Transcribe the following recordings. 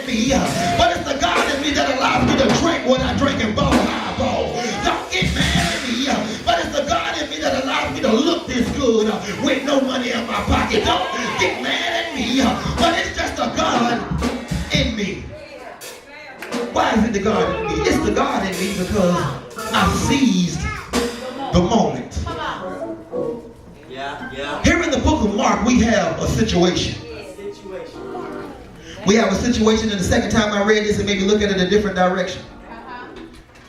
in me, but it's the God in me that allows me to drink what I drink and ball how I ball. Don't get mad at me, but it's the God in me that allows me to look this good with no money in my pocket. Don't get mad at me, but it's just the God in me. Why is it the God in me? It's the God in me because I seized the moment. Here in the book of Mark, we have a situation. We have a situation, and the second time I read this, it made me look at it a different direction.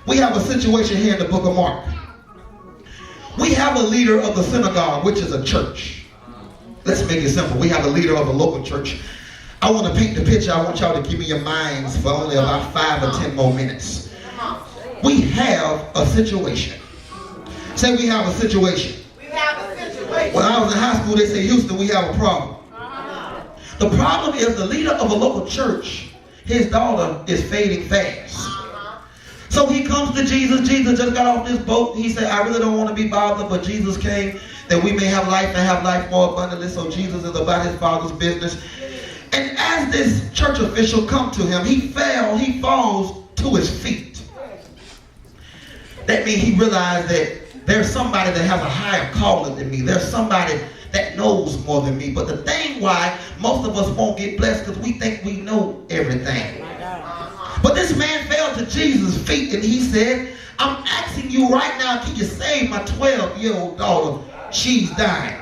We have a situation here in the book of Mark. We have a leader of the synagogue, which is a church. Let's make it simple. We have a leader of a local church. I want to paint the picture. I want y'all to give me your minds for only about 5 or 10 more minutes. We have a situation. Say we have a situation. We have a situation. When I was in high school, they say, Houston, we have a problem. The problem is the leader of a local church, his daughter is fading fast. So he comes to Jesus. Jesus just got off this boat. He said, I really don't want to be bothered, but Jesus came that we may have life and have life more abundantly. So Jesus is about his Father's business. And as this church official come to him, he falls to his feet. That means he realized that there's somebody that has a higher calling than me. There's somebody that knows more than me. But the thing why most of us won't get blessed because we think we know everything. But this man fell to Jesus' feet and he said, I'm asking you right now, can you save my 12-year-old daughter? She's dying.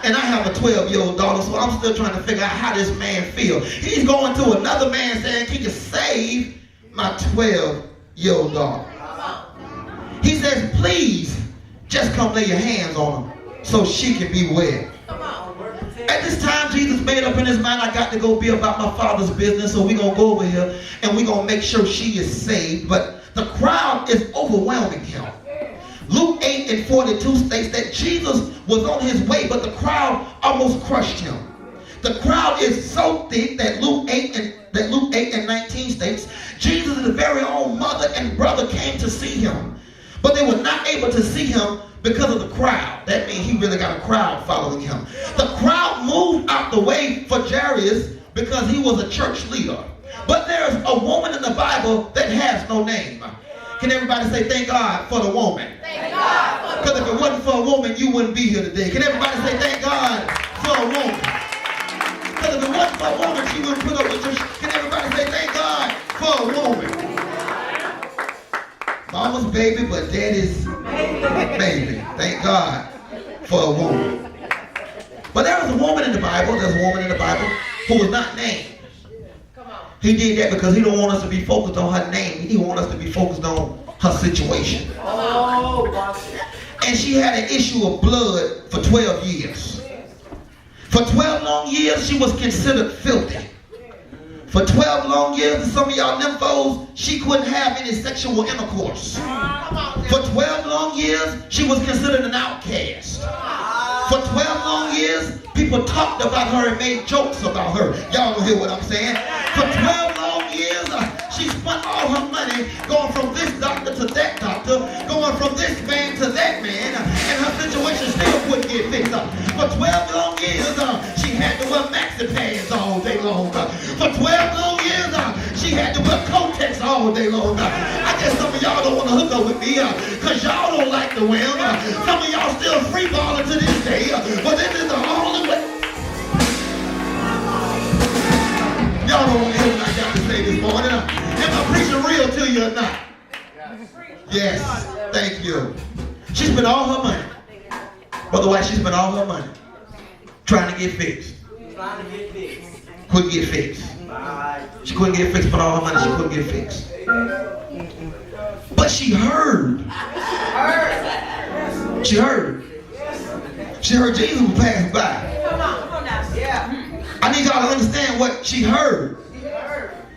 And I have a 12-year-old daughter, so I'm still trying to figure out how this man feels. He's going to another man saying, can you save my 12-year-old daughter? He says, please, just come lay your hands on her so she can be well. At this time, Jesus made up in his mind, I got to go be about my Father's business, so we're going to go over here and we're going to make sure she is saved. But the crowd is overwhelming him. Luke 8:42 states that Jesus was on his way, but the crowd almost crushed him. The crowd is so thick that Luke 8:19 states, Jesus' very own mother and brother came to see him. But they were not able to see him because of the crowd. That means he really got a crowd following him. The crowd moved out the way for Jairus because he was a church leader. But there's a woman in the Bible that has no name. Can everybody say thank God for the woman? Thank God. Because if it wasn't for a woman, you wouldn't be here today. Can everybody say thank God for a woman? Because if it wasn't for a woman, she wouldn't put up with you. Can everybody say thank God for a woman? Mama's baby, but daddy's baby. Thank God for a woman. But there was a woman in the Bible, who was not named. He did that because he don't want us to be focused on her name. He wants us to be focused on her situation. And she had an issue of blood for 12 years. For 12 long years, she was considered filthy. For 12 long years, to some of y'all nymphos, she couldn't have any sexual intercourse. For 12 long years, she was considered an outcast. For 12 long years, people talked about her and made jokes about her. Y'all don't hear what I'm saying? For 12 long years, she spent all her money going from this doctor to that doctor, going from this man to that man, and her situation still couldn't get fixed up. For 12 long years, she had to wear maxi pads all day long. For 12 long years, she had to wear Kotex all day long. I guess some of y'all don't want to hook up with me because y'all don't like to wear them. Some of y'all still free balling to this day, but this is the only way. Y'all don't want to hear what I got to say this morning. Am I preaching real to you or not? Yes, thank you. She spent all her money. Brother White, she spent all her money trying to get fixed. Couldn't get fixed. She couldn't get fixed, but all her money she couldn't get fixed. But she heard. She heard. She heard Jesus was passing by. Come on now. Yeah. I need y'all to understand what she heard.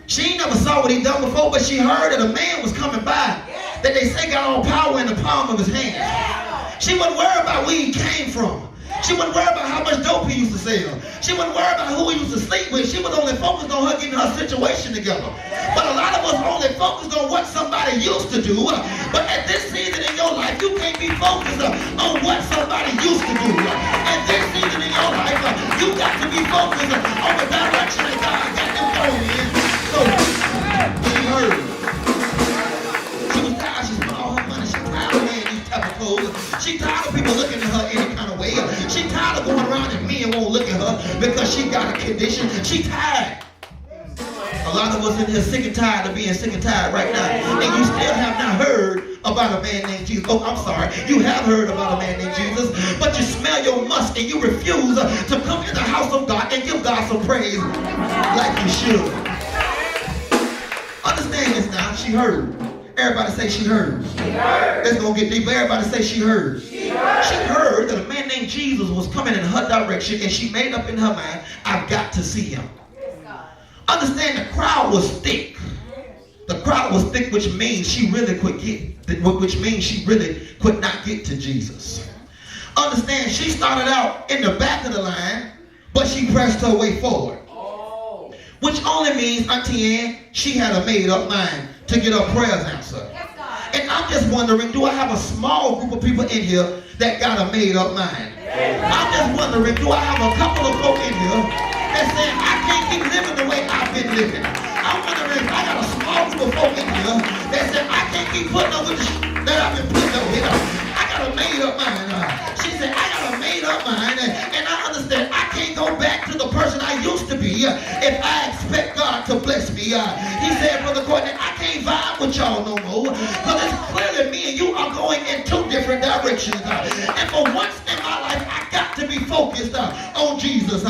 She ain't never saw what he done before, but she heard that a man was coming by that they say got all power in the palm of his hand. She wasn't worried about where he came from. She wasn't worried about how much dope he used to sell. She wasn't worried about who he used to sleep with. She was only focused on her getting her situation together. But a lot of us only focused on what somebody used to do. But at this season in your life, you can't be focused on what somebody used to do. At this season in your life, you got to be focused on the direction that God got them going in. So because she got a condition. She tired. A lot of us in here sick and tired of being sick and tired right now. And you still have not heard about a man named Jesus. Oh, I'm sorry. You have heard about a man named Jesus, but you smell your musk and you refuse to come in the house of God and give God some praise like you should. Understand this now. She heard. Everybody say she heard. She heard. Let's go get deeper. Everybody say she heard. She heard. She heard that a man named Jesus was coming in her direction, and she made up in her mind, I've got to see him. Understand, the crowd was thick. The crowd was thick, which means she really could not get to Jesus. Understand, she started out in the back of the line, but she pressed her way forward. Which only means, Auntie Ann, she had a made-up mind to get her prayers answered. And I'm just wondering, do I have a small group of people in here that got a made-up mind? I'm just wondering, do I have a couple of folk in here that saying, I can't keep living the way I've been living? I'm wondering if I got a small group of folk in here that said, I can't keep putting up with the that I've been putting up with. I got a made-up mind. She said, I got a made-up mind, and I understand I can't go back to the person I used to be if I expect God to bless me. He said, Brother Courtney, I can't vibe with y'all no more, because it's clearly me and you are going in two different directions. And for once in my life, I got to be focused on Jesus.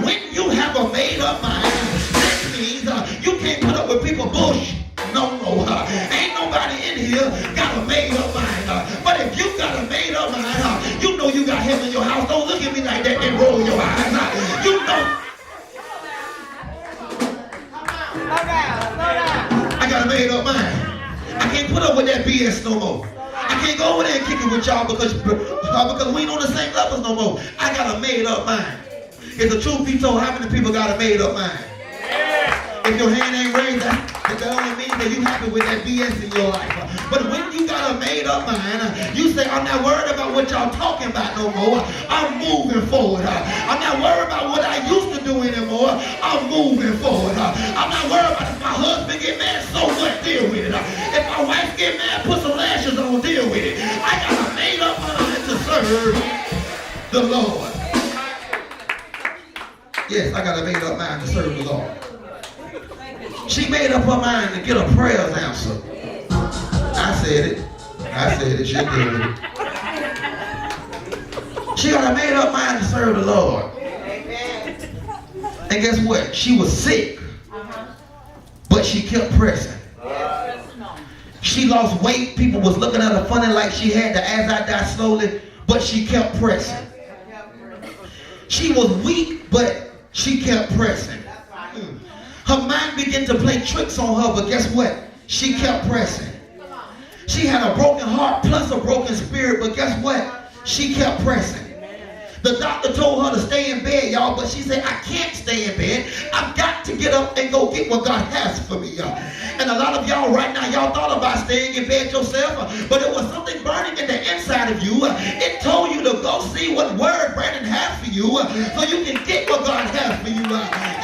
When you have a made-up mind, that means you can't put up with people bullshit. No more. Ain't nobody in here got a made-up mind. But if you got a made-up mind, you know you got heaven in your house. Don't look at me like that and roll your eyes. You know. I got a made-up mind. I can't put up with that BS no more. I can't go over there and kick it with y'all because we ain't on the same levels no more. I got a made-up mind. If the truth be told, how many people got a made-up mind? If your hand ain't raised, that only means that you happy with that BS in your life. But when you got a made-up mind, you say, I'm not worried about what y'all talking about no more. I'm moving forward. I'm not worried about what I used to do anymore. I'm moving forward. I'm not worried about if my husband get mad, so what? Deal with it. If my wife get mad, put some lashes on, deal with it. I got a made-up mind to serve the Lord. Yes, I got a made-up mind to serve the Lord. She made up her mind to get her prayers answered. I said it. She did it. She got a made up mind to serve the Lord. And guess what? She was sick, but she kept pressing. She lost weight. People was looking at her funny like she had the as I die slowly, but she kept pressing. She was weak, but she kept pressing. Her mind began to play tricks on her, but guess what? She kept pressing. She had a broken heart plus a broken spirit, but guess what? She kept pressing. The doctor told her to stay in bed, y'all, but she said, I can't stay in bed. I've got to get up and go get what God has for me, y'all. And a lot of y'all right now, y'all thought about staying in bed yourself, but it was something burning in the inside of you. It told you to go see what word Brandon has for you so you can get what God has for you.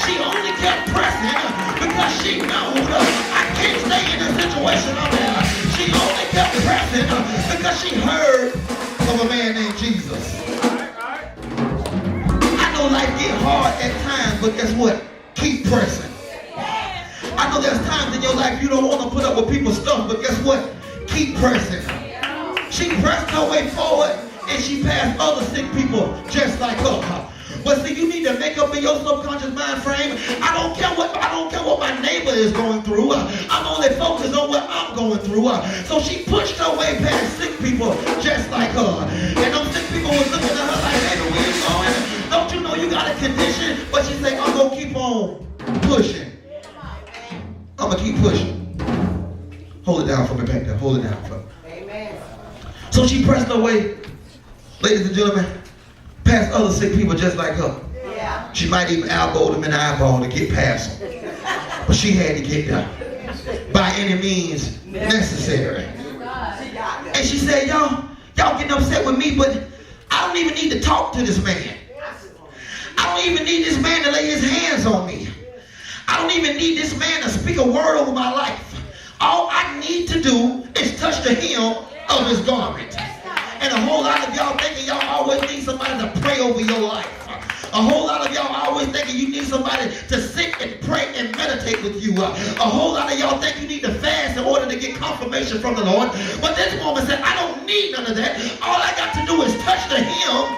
She only kept pressing because she knew I can't stay in the situation I'm in. She only kept pressing because she heard of a man named Jesus. Life get hard at times, but guess what? Keep pressing. I know there's times in your life you don't want to put up with people's stuff, but guess what? Keep pressing. She pressed her way forward and she passed other sick people just like her. But see, you need to make up in your subconscious mind frame. I don't care what my neighbor is going through. I'm only focused on what I'm going through. So she pushed her way past sick people just like her. And those sick people was looking at her like, baby, where you going? Don't you know you got a condition? But she said, I'm going to keep on pushing. I'm going to keep pushing. Hold it down for me back there. Hold it down for me. Amen. So she pressed her way, ladies and gentlemen, past other sick people just like her. Yeah. She might even elbow them in the eyeball to get past them. But she had to get there by any means necessary. And she said, y'all getting upset with me, but I don't even need to talk to this man. I don't even need this man to lay his hands on me. I don't even need this man to speak a word over my life. All I need to do is touch the hem of his garment. And a whole lot of y'all thinking y'all always need somebody to pray over your life. A whole lot of y'all always thinking you need somebody to sit and pray and meditate with you. A whole lot of y'all think you need to fast in order to get confirmation from the Lord. But this woman said, I don't need none of that. All I got to do is touch the hem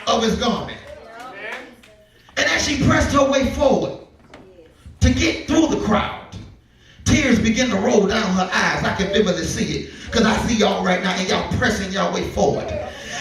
of his garment. And as she pressed her way forward to get through the crowd, tears begin to roll down her eyes. I can vividly see it because I see y'all right now and y'all pressing y'all way forward.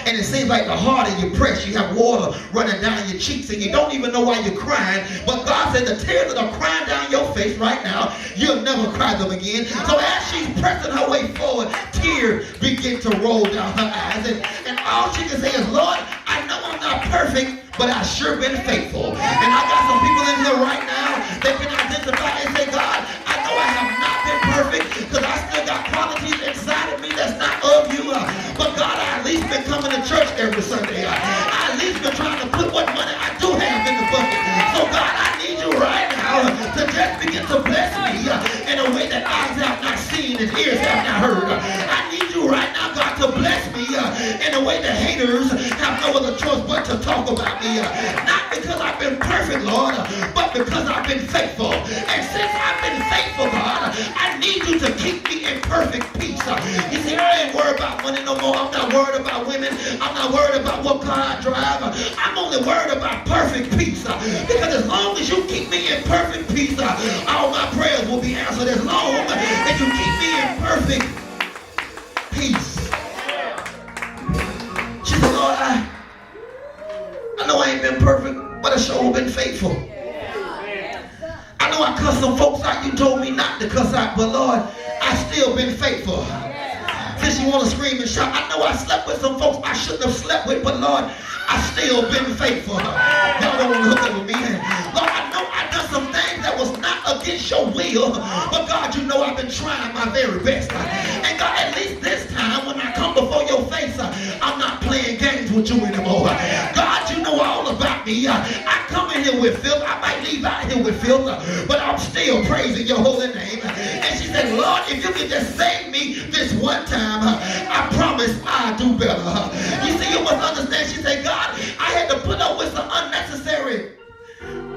And it seems like the harder you press, you have water running down your cheeks and you don't even know why you're crying. But God said the tears that are crying down your face right now, you'll never cry them again. So as she's pressing her way forward, tears begin to roll down her eyes. And all she can say is, Lord, I know I'm not perfect, but I've sure been faithful. And I got some people in here right now that can identify and say, God, I know I have not been perfect because I still got qualities inside of me that's not of you. But God, I at least been coming to church every Sunday. I at least been trying to put what money I do have in the bucket. So God, I need you right now to just begin to bless me in a way that eyes have not seen and ears have not heard. I need you right now, God, to bless me in a way that haters have no other choice but to talk about me. Not because I've been perfect, Lord, but because I've been faithful. And since I've been faithful, God, I need you to keep me in perfect peace. You see, I ain't worried about money no more. I'm not worried about women. I'm not worried about what car I drive. I'm only worried about perfect peace. Because as long as you keep me in perfect peace, all my prayers will be answered. As long as you keep me in perfect peace. She said, Lord, I know I ain't been perfect, but I sure been faithful. I know I cussed some folks out you told me not to cuss out, but Lord, I still been faithful. Since you want to scream and shout, I know I slept with some folks I shouldn't have slept with, but Lord, I still been faithful. Y'all don't want to look over me. Lord, I know I done some things that was not against your will, but God, you know I've been trying my very best. And God, at least this time when I come before your face, I'm not playing games with you anymore. God, you know all about me. I come in here with filth. I might leave out here with filth, but I'm still praising your holy name. And she said, Lord, if you could just save me this one time, I promise I'll do better. You see, you must understand, she said, God, I had to put up with some unnecessary,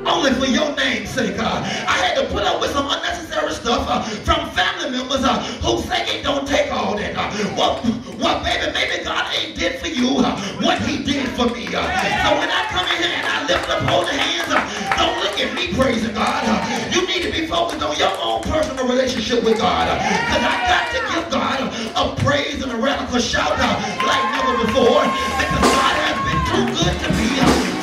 only for your name's sake. I had to put up with some unnecessary stuff from family members who say it don't take all that. Well, baby, maybe God ain't did for you what he did for me. So when I come in here and I lift up holy hands, don't look at me praising God. You need to be focused on your own personal relationship with God. Because I got to give God a praise and a radical shout like never before. Because God has been too good to me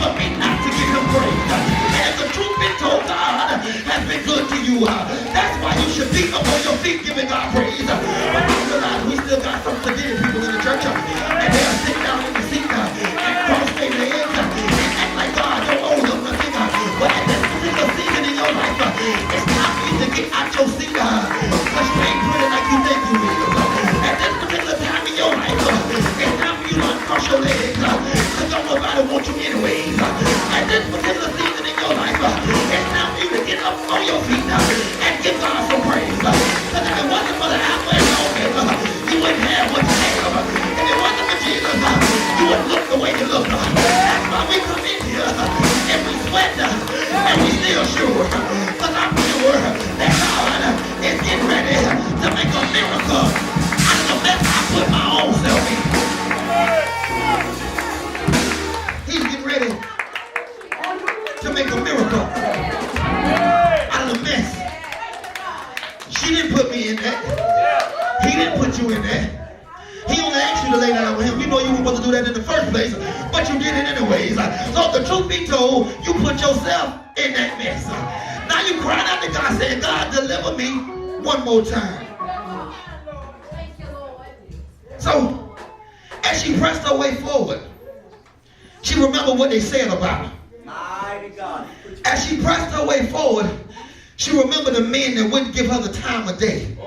for me not to give him praise. And the truth be told, God has been good to you. That's why you should be up on your feet giving God praise. But I realize we still got some forgetting people in the church. And they are sitting down in the seat and cross their legs and act like God don't owe them nothing. But at this particular season in your life, it's time for you to get out your seat. Because you ain't pretty like you think you is. At this particular time in your life, it's time for you to uncross your legs. Because don't nobody want you anyways. At this particular season in your life, it's time for you to get up on your feet and give God some praise. Because if it wasn't for the Alpha and Omega, you wouldn't have what you have. If it wasn't for Jesus, you wouldn't look the way you look. That's why we come in here and we sweat and we still sure. Because I'm sure that God is getting ready to make a miracle out of the mess I put my own self in. He's getting ready to make a miracle out of the mess. She didn't put me in that. He didn't put you in that. He only asked you to lay down with him. You know you were supposed to do that in the first place, but you did it anyways. So the truth be told, you put yourself in that mess. Now you crying out to God saying, God, deliver me one more time. So as she pressed her way forward, she remembered what they said about her. As she pressed her way forward, she remembered the men that wouldn't give her the time of day.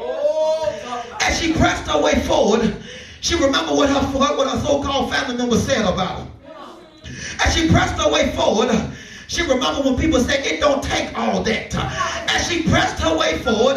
As she pressed her way forward, she remembered what her so-called family members said about her. As she pressed her way forward, she remembered when people said it don't take all that. As she pressed her way forward,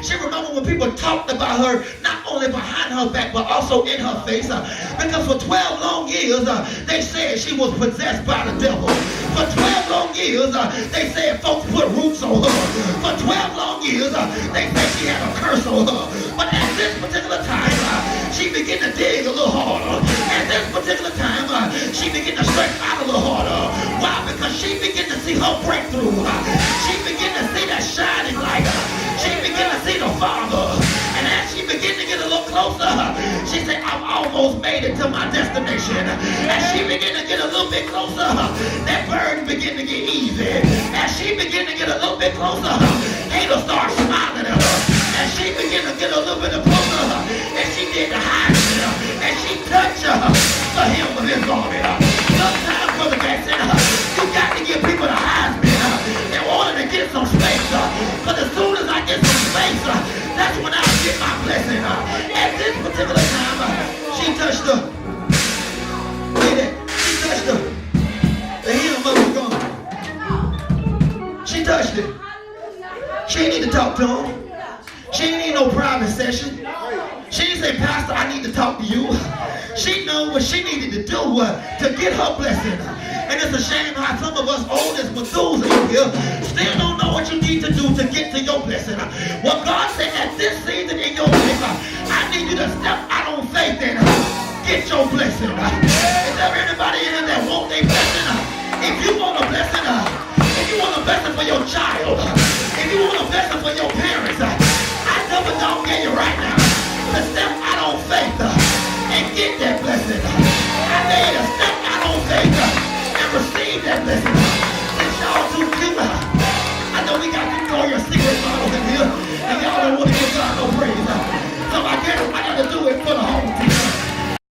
she remembered when people talked about her not only only behind her back, but also in her face. Because for 12 long years, they said she was possessed by the devil. For 12 long years, they said folks put roots on her. For 12 long years, they said she had a curse on her. But at this particular time, she began to dig a little harder. At this particular time, she began to stretch out a little harder. Why? Because she began to see her breakthrough. She began to see that shining light. She began to see the Father. And as she began to get a little closer, she said, I've almost made it to my destination. As she began to get a little bit closer, that burden began to get easy. As she began to get a little bit closer, haters start smiling at her. As she began to get a little bit closer, and she did the hiding, and she touched the hem of his garment. Sometimes, Brother Jackson, you got to give people the Heisman in order to get some space. But as soon as I get some space, that's when I get my blessing. At this particular time, she touched her. Look at that. She touched her. The hem of his garment. She touched it. She didn't need to talk to him. She didn't need no private session. She didn't say, Pastor, I need to talk to you. She knew what she needed to do to get her blessing. And it's a shame how some of us old as Methuselah here still don't know what you need to do to get to your blessing. Well, God said at this season in your life, I need you to step out on faith and get your blessing. Is there anybody in here that want their blessing? If you want a blessing, if you want a blessing for your child, if you want a blessing for your parents, I double dog get you right